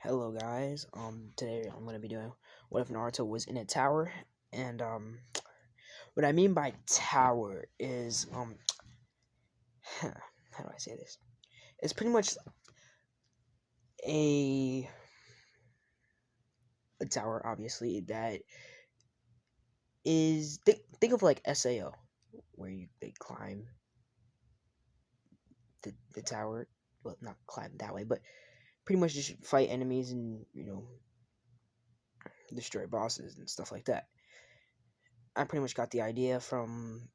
Hello guys. Today I'm gonna be doing what if Naruto was in a tower, and what I mean by tower is how do I say this? It's pretty much a a tower, obviously, that is think of like SAO, where they climb the tower. Well, not climb that way, but pretty much just fight enemies and destroy bosses and stuff like that. I pretty much got the idea from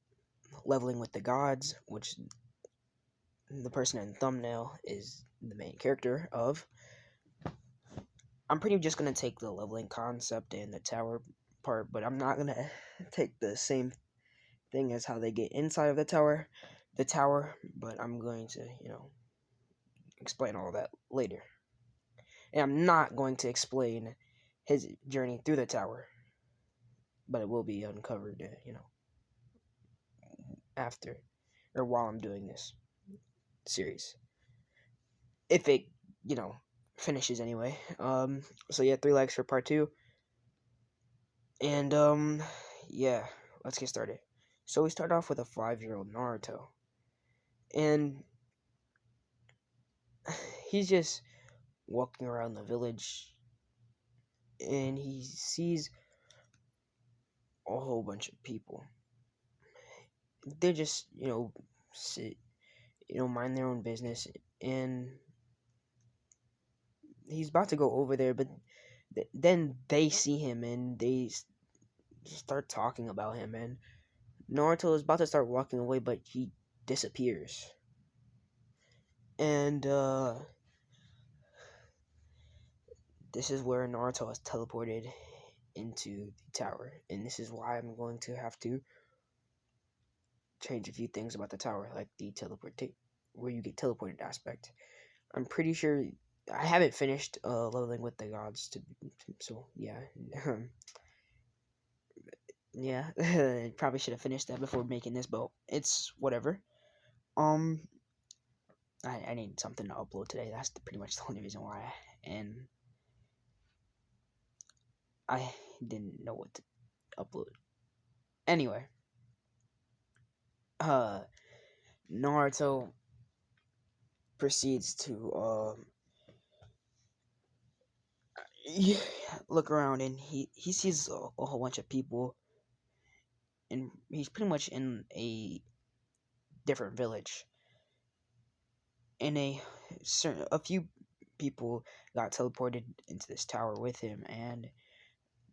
leveling with the gods, which the person in the thumbnail is the main character of. I'm pretty just gonna take the leveling concept and the tower part, but I'm not gonna take the same thing as how they get inside of the tower, but I'm going to, explain all of that later. And I'm not going to explain his journey through the tower, but it will be uncovered, after or while I'm doing this series. If it, you know, finishes anyway. So yeah, 3 likes for part 2. And yeah, let's get started. So we start off with a 5-year-old Naruto. And he's just walking around the village and he sees a whole bunch of people. They're just, sit, mind their own business, and he's about to go over there, but then they see him and they start talking about him, and Naruto is about to start walking away, but he disappears. And this is where Naruto is teleported into the tower, and this is why I'm going to have to change a few things about the tower, like the where you get teleported aspect. I'm pretty sure I haven't finished leveling with the gods so yeah. Yeah, probably should have finished that before making this, but it's whatever. Um, I need something to upload today. That's pretty much the only reason why, and I didn't know what to upload. Anyway, uh, Naruto proceeds to look around, and he sees a whole bunch of people, and he's pretty much in a different village. And a few people got teleported into this tower with him, and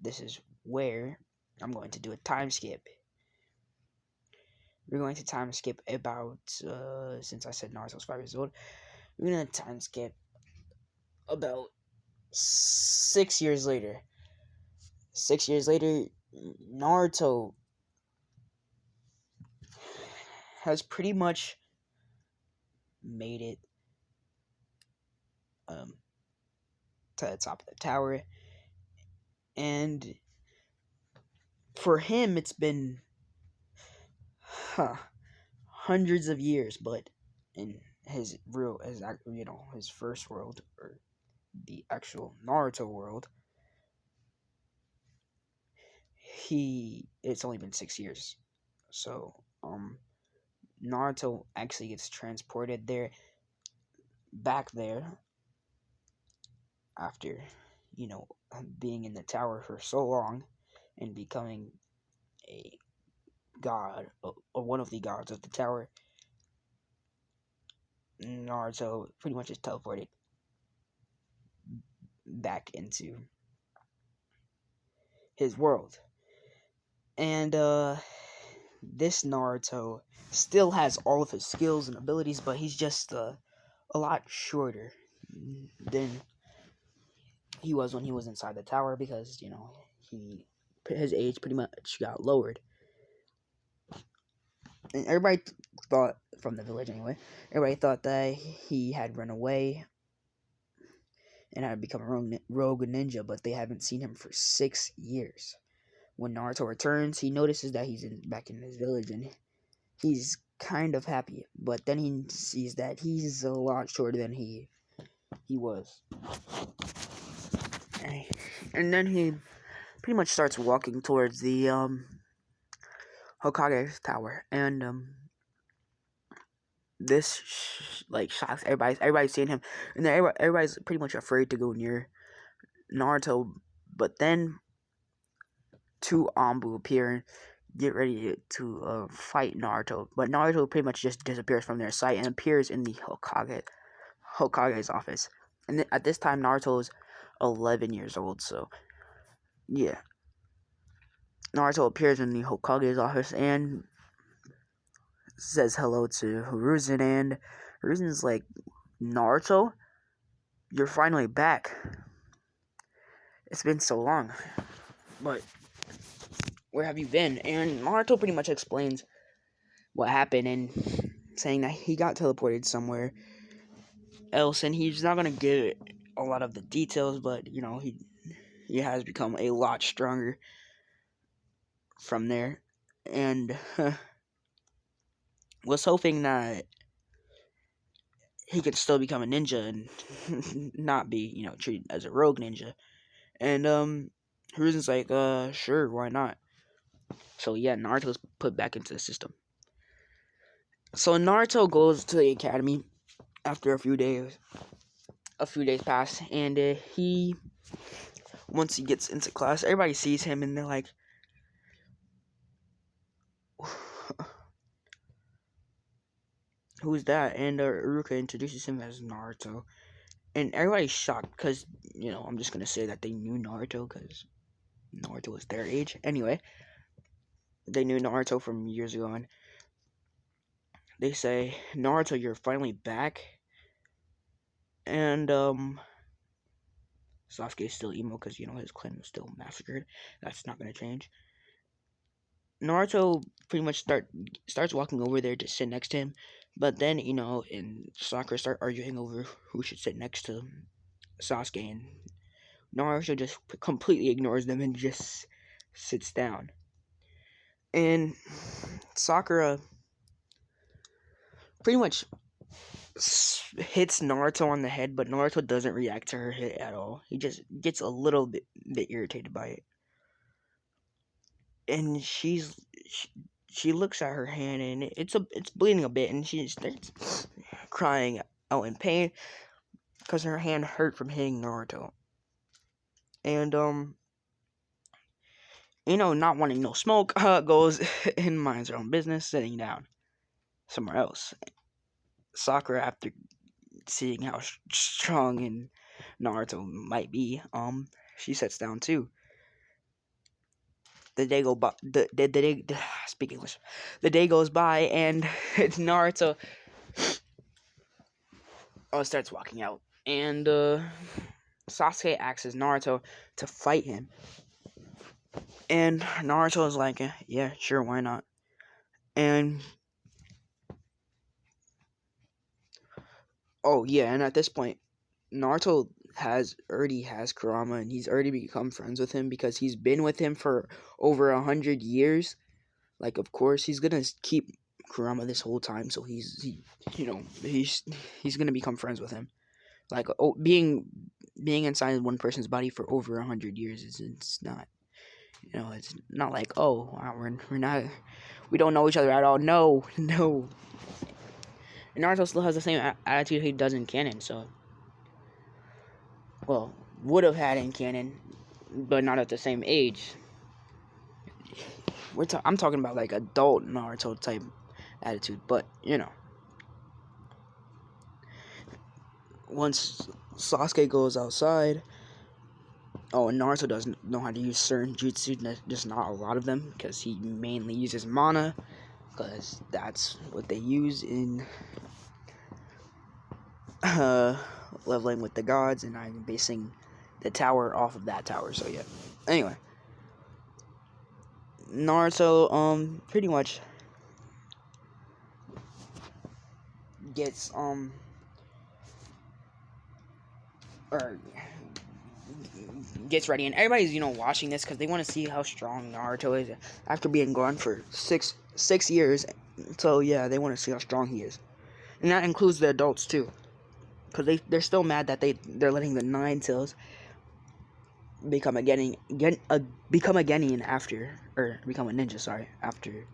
this is where I'm going to do a time skip. We're going to time skip about since I said Naruto's 5 years old, we're gonna time skip about 6 years later. 6 years later, Naruto has pretty much made it um, to the top of the tower, and for him, it's been hundreds of years. But in his first world, or the actual Naruto world, it's only been 6 years. So Naruto actually gets transported back there after being in the tower for so long and becoming a god, or one of the gods of the tower. Naruto pretty much is teleported back into his world, and this Naruto still has all of his skills and abilities, but he's just a lot shorter than he was when he was inside the tower, because his age pretty much got lowered. And everybody thought, from the village anyway, everybody thought that he had run away and had become a rogue ninja, but they haven't seen him for 6 years. When Naruto returns, he notices that he's back in his village, and he's kind of happy. But then he sees that he's a lot shorter than he was. And then he pretty much starts walking towards the Hokage's tower, and this like shocks everybody. Everybody's seeing him, and then everybody's pretty much afraid to go near Naruto. But then two Anbu appear and get ready to fight Naruto. But Naruto pretty much just disappears from their sight and appears in the Hokage's office. And at this time, Naruto is 11 years old. So yeah, Naruto appears in the Hokage's office and says hello to Hiruzen, and Hiruzen's like, Naruto, you're finally back. It's been so long, but where have you been? And Naruto pretty much explains what happened and saying that he got teleported somewhere else, and he's not gonna give a lot of the details, but you know, he has become a lot stronger from there, and was hoping that he could still become a ninja and not be, you know, treated as a rogue ninja. And Hiruzen's like, sure, why not? So yeah, Naruto's put back into the system. So Naruto goes to the academy after a few days. A few days pass, and he, once he gets into class, everybody sees him, and they're like, who's that? And Iruka introduces him as Naruto. And everybody's shocked because, you know, I'm just going to say that they knew Naruto because Naruto was their age. Anyway, they knew Naruto from years ago, and they say, Naruto, you're finally back. And Sasuke's still emo because, you know, his clan was still massacred. That's not going to change. Naruto pretty much starts walking over there to sit next to him, but then, you know, and Sakura start arguing over who should sit next to Sasuke, and Naruto just completely ignores them and just sits down. And Sakura pretty much hits Naruto on the head, but Naruto doesn't react to her hit at all. He just gets a little bit irritated by it. And she looks at her hand, and it's bleeding a bit, and she starts crying out in pain because her hand hurt from hitting Naruto. And you know, not wanting no smoke, goes and minds her own business, sitting down somewhere else. Sakura, after seeing how strong and Naruto might be, she sits down too. The day go by. The day. Speak English. The day goes by, and it's Naruto. Starts walking out, and Sasuke asks Naruto to fight him, and Naruto is like, yeah, sure, why not? And oh yeah, and at this point, Naruto already has Kurama, and he's already become friends with him because he's been with him for over 100 years. Like, of course, he's gonna keep Kurama this whole time, so he's gonna become friends with him. Like, being inside one person's body for over 100 years it's not, you know, it's not like, oh, wow, we don't know each other at all. No. And Naruto still has the same attitude he does in canon, so, well, would have had in canon, but not at the same age. I'm talking about like adult Naruto type attitude, but you know, once Sasuke goes outside, and Naruto doesn't know how to use certain jutsu, just not a lot of them, because he mainly uses mana, because that's what they use in leveling with the gods, and I'm basing the tower off of that tower, so yeah. Anyway, Naruto, pretty much gets, gets ready, and everybody's, you know, watching this because they want to see how strong Naruto is after being gone for six years. So yeah, they want to see how strong he is, and that includes the adults too, because they're still mad that they're letting the Nine Tails become a become a Genin after, or become a ninja. Sorry, after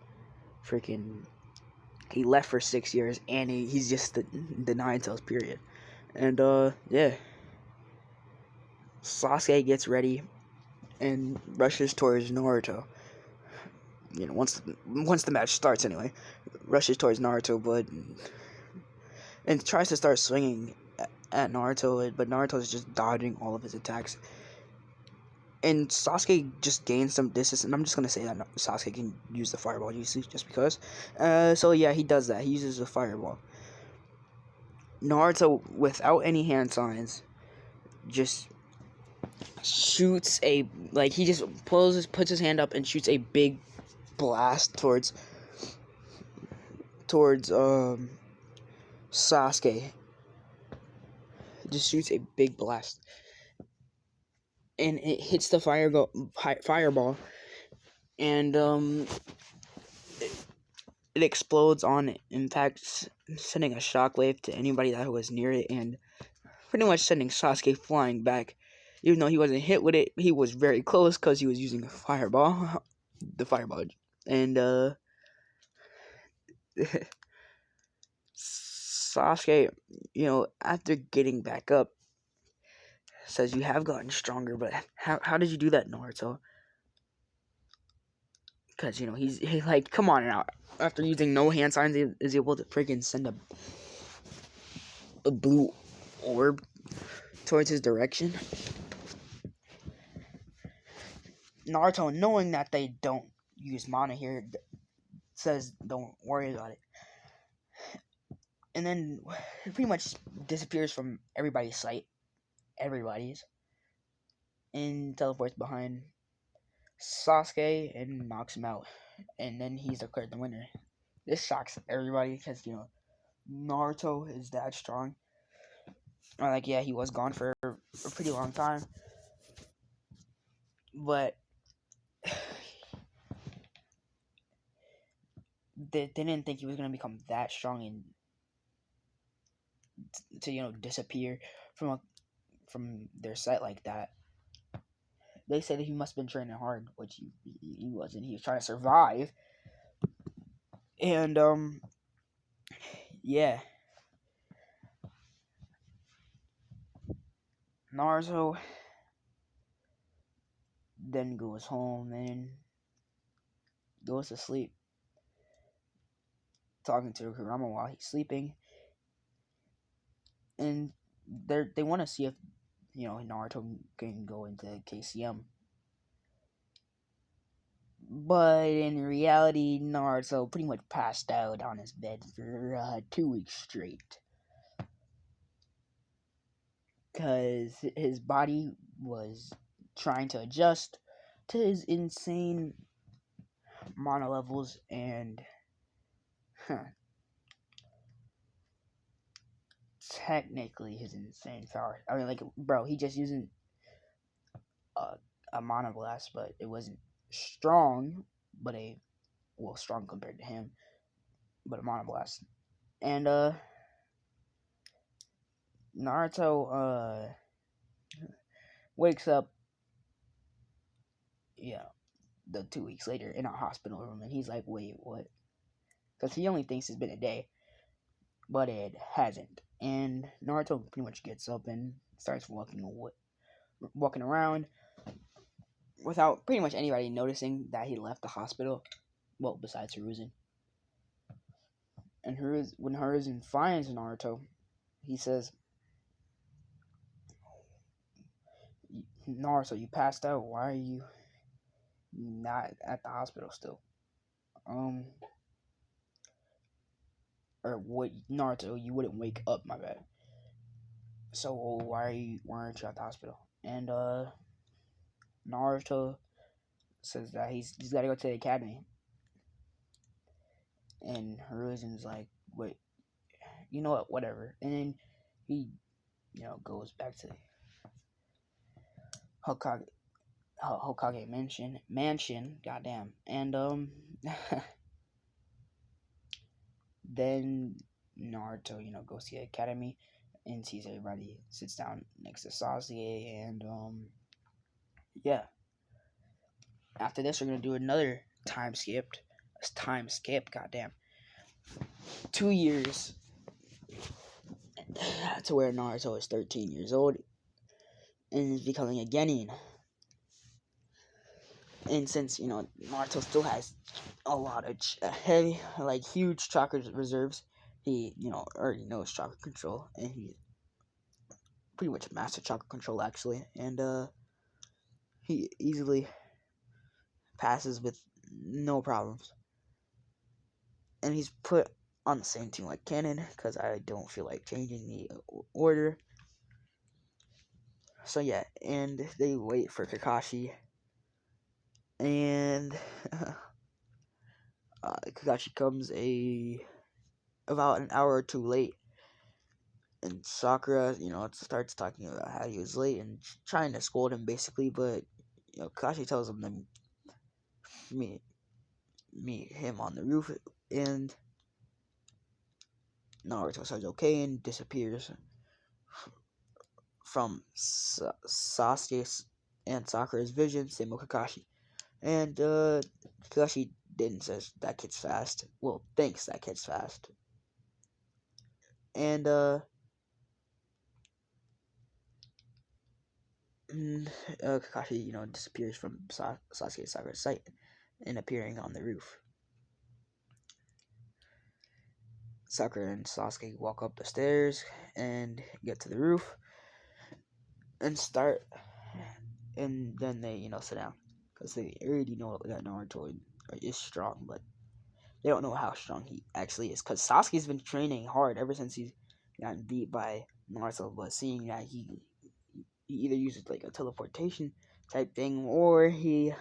freaking he left for 6 years, and he's just denying Tails, period. And yeah, Sasuke gets ready and rushes towards Naruto. You know, once the match starts, anyway, rushes towards Naruto, but and tries to start swinging at Naruto, but Naruto's just dodging all of his attacks. And Sasuke just gains some distance, and I'm just gonna say that Sasuke can use the fireball usage just because. So yeah, he does that. He uses the fireball. Naruto, without any hand signs, just shoots a he just puts his hand up and shoots a big blast towards Sasuke. Just shoots a big blast, and it hits the fireball, and it explodes on impact, sending a shockwave to anybody that was near it, and pretty much sending Sasuke flying back. Even though he wasn't hit with it, he was very close because he was using a fireball, the fireball, and Sasuke, after getting back up, says, "You have gotten stronger, but how did you do that, Naruto?" Because he's like, come on now. After using no hand signs, he is able to freaking send a blue orb towards his direction. Naruto, knowing that they don't use mana here, says, "Don't worry about it." And then it pretty much disappears from everybody's sight. Everybody's. And teleports behind Sasuke and knocks him out. And then he's declared the winner. This shocks everybody because, Naruto is that strong. Yeah, he was gone for a pretty long time. But they didn't think he was going to become that strong and to disappear from their sight like that. They said that he must have been training hard, which he wasn't. He was trying to survive. And yeah, Naruto then goes home and goes to sleep, talking to Kurama while he's sleeping. And they want to see if Naruto can go into KCM. But in reality, Naruto pretty much passed out on his bed for 2 weeks straight. Because his body was trying to adjust to his insane mana levels and technically his insane power. I mean, bro, he just using a mana blast, but it wasn't strong, but strong compared to him, but a mana blast. And Naruto wakes up, the 2 weeks later in a hospital room, and he's like, "Wait, what?" Because he only thinks it's been a day, but it hasn't. And Naruto pretty much gets up and starts walking around without pretty much anybody noticing that he left the hospital. Well, besides Hiruzen. And when Hiruzen finds Naruto, he says, "Naruto, you passed out. Why are you not at the hospital still?" Or what, Naruto? You wouldn't wake up, my bad. So why aren't you at the hospital? And Naruto says that he's got to go to the academy. And Hiruzen's like, "Wait, you know what? Whatever." And then he, goes back to Hokage mansion. Goddamn. And then Naruto, goes to the academy and sees everybody, sits down next to Sasuke, and Yeah. After this, we're gonna do another time skip. Goddamn, 2 years to where Naruto is 13 years old and is becoming a Genin. And since Naruto still has a lot of heavy, like huge chakra reserves, he already knows chakra control, and he pretty much mastered chakra control actually, and he easily passes with no problems. And he's put on the same team like Cannon because I don't feel like changing the order. So yeah, and they wait for Kakashi, and Kakashi comes about an hour or two late, and Sakura, starts talking about how he was late and trying to scold him basically, but Kakashi tells him to meet him on the roof, and Naruto says okay and disappears from Sasuke and Sakura's vision, same with Kakashi. And Kakashi didn't says that kid's fast. Well, thinks that kid's fast. And Kakashi, disappears from Sasuke and Sakura's sight and appearing on the roof. Sakura and Sasuke walk up the stairs and get to the roof and then they, sit down because they already know that Naruto is strong, but they don't know how strong he actually is because Sasuke's been training hard ever since he's gotten beat by Naruto, but seeing that he either uses like a teleportation type thing or he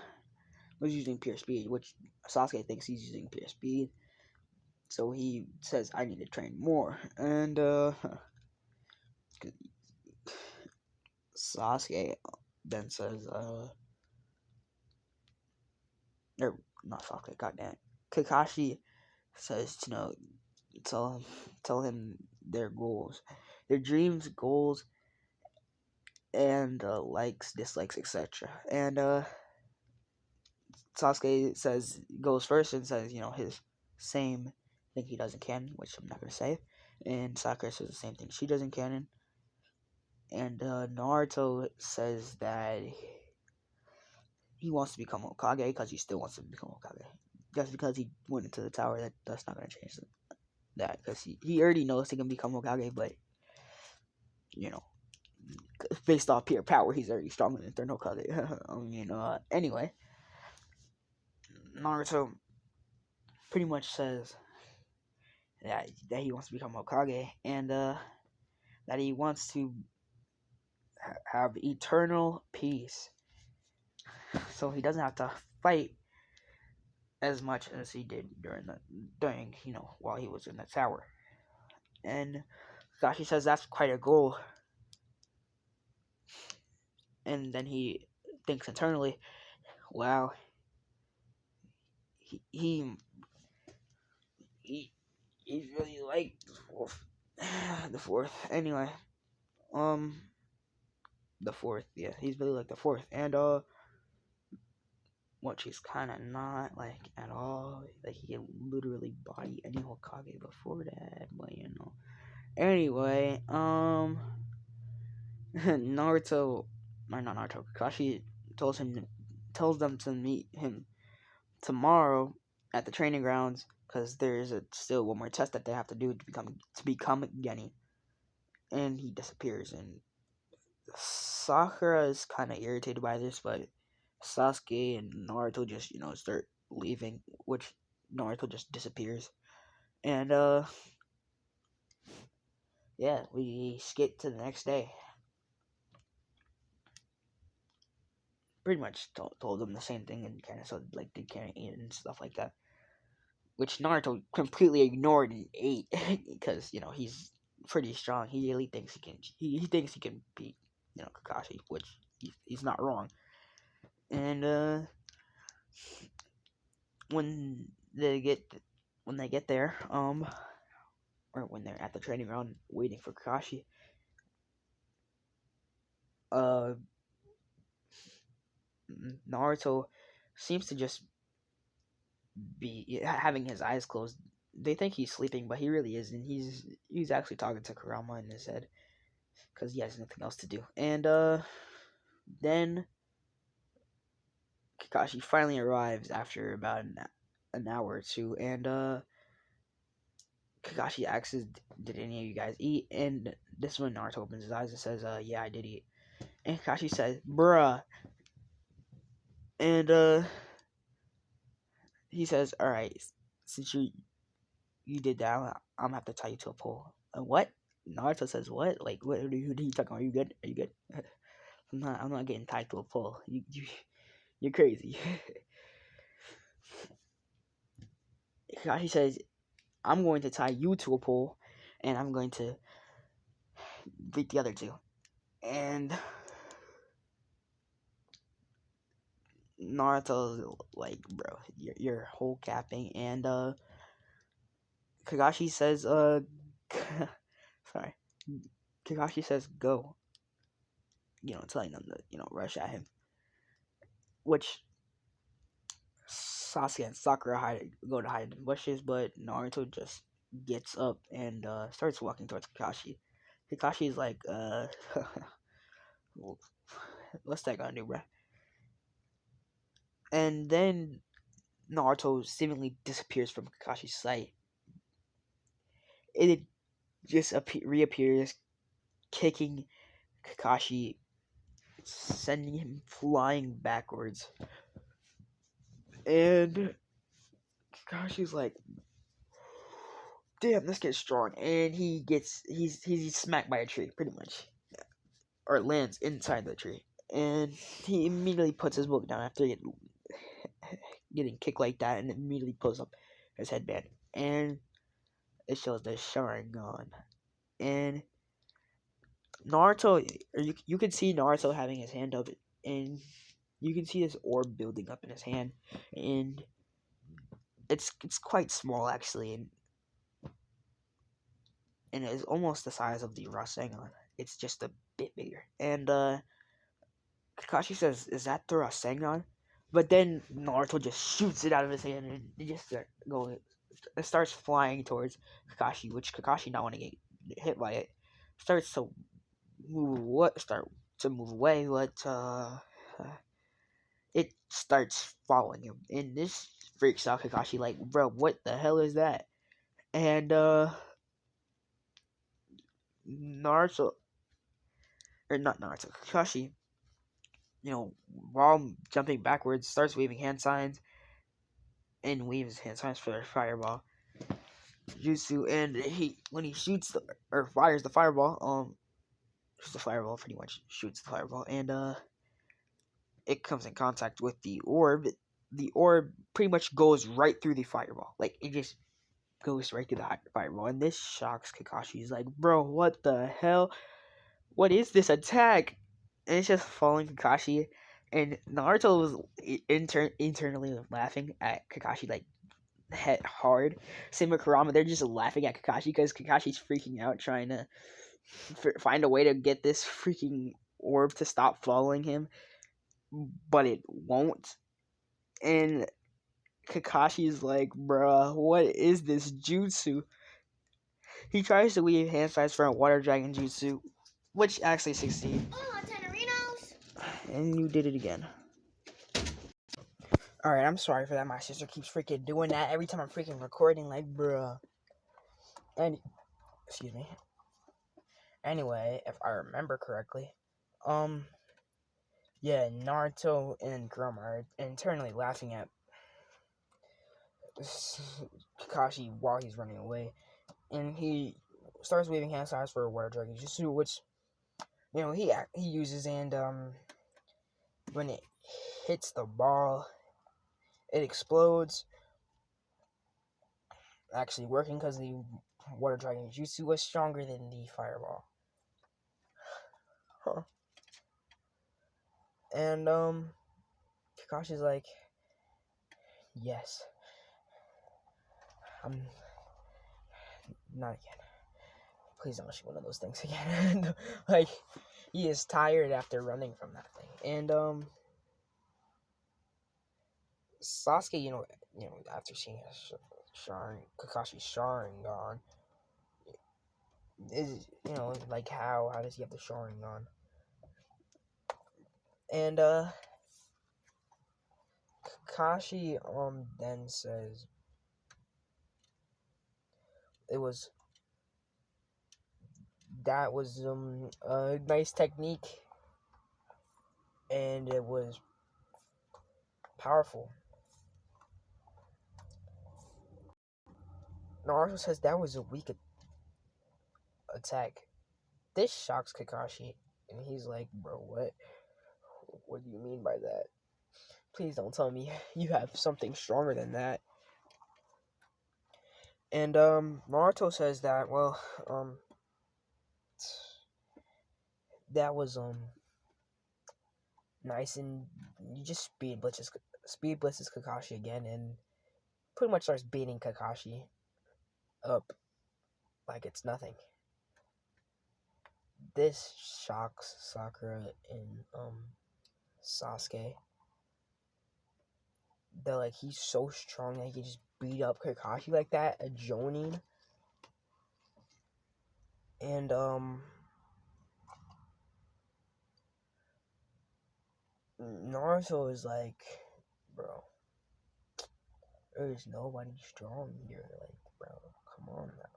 was using pure speed, which Sasuke thinks he's using pure speed. So he says, I need to train more. And Sasuke then says, or not Sasuke, goddamn. Kakashi says, tell tell him their goals, their dreams, goals, and likes, dislikes, etc. And Sasuke goes first and says, his same thing he does in canon, which I'm not gonna say. And Sakura says the same thing she does in canon. And Naruto says that he wants to become Hokage because he still wants to become Hokage. Just because he went into the tower, that's not gonna change that because he already knows he can become Hokage, but you know, based off pure power, he's already stronger than third Hokage. Anyway, Naruto pretty much says that he wants to become Hokage and that he wants to have eternal peace, so he doesn't have to fight as much as he did during while he was in the tower. And Kakashi says that's quite a goal, and then he thinks internally, wow, he he's really like the fourth. Anyway, um, the fourth, yeah, he's really like the fourth, and which he's kind of not like at all. Like he can literally body any Hokage before that, but Anyway, Naruto, or not Naruto, Kakashi tells them to meet him tomorrow at the training grounds because there's still one more test that they have to do to become Genin, and he disappears. And Sakura is kind of irritated by this, but Sasuke and Naruto just start leaving, which Naruto just disappears, and yeah, we skip to the next day. Pretty much told them the same thing and kind of so like they can't eat and stuff like that, which Naruto completely ignored and ate because he's pretty strong. He really thinks he can. He thinks he can beat Kakashi, which he's not wrong. And when they get there, or when they're at the training ground waiting for Kakashi, uh, Naruto seems to just be having his eyes closed. They think he's sleeping, but he really isn't. He's actually talking to Kurama in his head because he has nothing else to do. And then Kakashi finally arrives after about an hour or two, and Kakashi asks, "Did any of you guys eat?" And this is when Naruto opens his eyes and says, "Yeah, I did eat." And Kakashi says, "Bruh," and he says, "All right, since you did that, I'm gonna have to tie you to a pole." And what? Naruto says, "What? Like, what are you talking about? Are you good? Are you good?" I'm not getting tied to a pole. You're crazy. Kakashi says, "I'm going to tie you to a pole, and I'm going to beat the other two." And Naruto's like, "Bro, you're whole capping." And Kakashi says, sorry, Kakashi says, "Go." Telling them to rush at him, which Sasuke and Sakura go to hide in bushes, but Naruto just gets up and starts walking towards Kakashi. Kakashi's like, what's that gonna do, bruh? And then Naruto seemingly disappears from Kakashi's sight. It just reappears, kicking Kakashi, sending him flying backwards. And Kakashi's like, damn, this kid's strong. And he's smacked by a tree, pretty much. Or lands inside the tree. And he immediately puts his book down after getting kicked like that, and immediately pulls up his headband. And it shows the Sharingan. And Naruto, you can see Naruto having his hand up, and you can see this orb building up in his hand, and it's quite small actually, and it's almost the size of the Rasengan. It's just a bit bigger. And Kakashi says, "Is that the Rasengan?" But then Naruto just shoots it out of his hand, and it just it starts flying towards Kakashi, which Kakashi not want to get hit by it. Starts to move away, but it starts following him, and this freaks out Kakashi. Like, bro, what the hell is that? And Naruto, or not Naruto, Kakashi, while jumping backwards, starts waving hand signs and waves hand signs for their fireball jutsu. And when he shoots or fires the fireball, shoots the fireball, pretty much shoots the fireball, and it comes in contact with the orb. The orb pretty much goes right through the fireball. Like, it just goes right through the fireball, and this shocks Kakashi. He's like, "Bro, what the hell? What is this attack?" And it's just following Kakashi, and Naruto was internally laughing at Kakashi, like, hit hard. Same with Kurama, they're just laughing at Kakashi because Kakashi's freaking out, trying to find a way to get this freaking orb to stop following him, but it won't. And Kakashi's like, "Bruh, what is this jutsu?" He tries to weave hand signs for a water dragon jutsu, which actually succeeds. And you did it again. Alright, I'm sorry for that. My sister keeps freaking doing that every time I'm freaking recording, like, bruh. And, excuse me. Anyway, if I remember correctly, yeah, Naruto and Kurama are internally laughing at Kakashi while he's running away. And he starts waving hand signs for a water dragon jutsu, which, he uses, and, when it hits the ball, it explodes, actually working because the water dragon jutsu was stronger than the fireball. Huh. And Kakashi's like, "Yes, I'm not again. Please don't shoot one of those things again." Like, he is tired after running from that thing. And Sasuke, after seeing Kakashi's Sharingan, is like how does he have the Sharingan? And Kakashi then says it was that was a nice technique, and it was powerful. Naruto says that was a weak attack. This shocks Kakashi, and he's like, "Bro, what? What do you mean by that? Please don't tell me you have something stronger than that." And Naruto says that, well, that was nice, and you just speed blitzes Kakashi again, and pretty much starts beating Kakashi up like it's nothing. This shocks Sakura and Sasuke. They're like, he's so strong that he can just beat up Kakashi like that, a Jonin. And Naruto is like, bro, there's nobody strong here. Like, bro, come on now.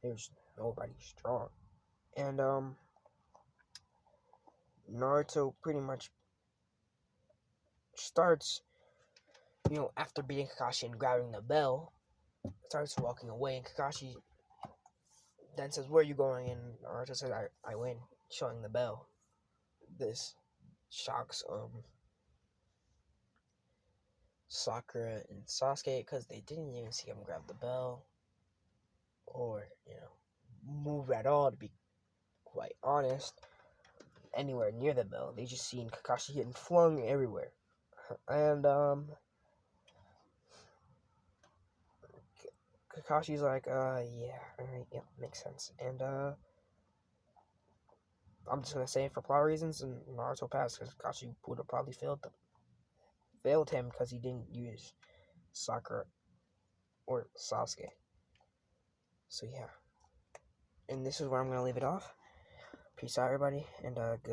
There's nobody strong. And Naruto pretty much starts, after beating Kakashi and grabbing the bell, starts walking away, and Kakashi then says, "Where are you going?" And Naruto says, I win, showing the bell. This shocks Sakura and Sasuke, because they didn't even see him grab the bell or move at all, to be quite honest, anywhere near the bell. They just seen Kakashi getting flung everywhere. And Kakashi's like, yeah, alright, yeah, makes sense. And I'm just gonna say it for plot reasons, and Naruto passed because Kakashi would have probably failed him because he didn't use Sakura or Sasuke. So yeah, and this is where I'm gonna leave it off. Peace out, everybody, and good.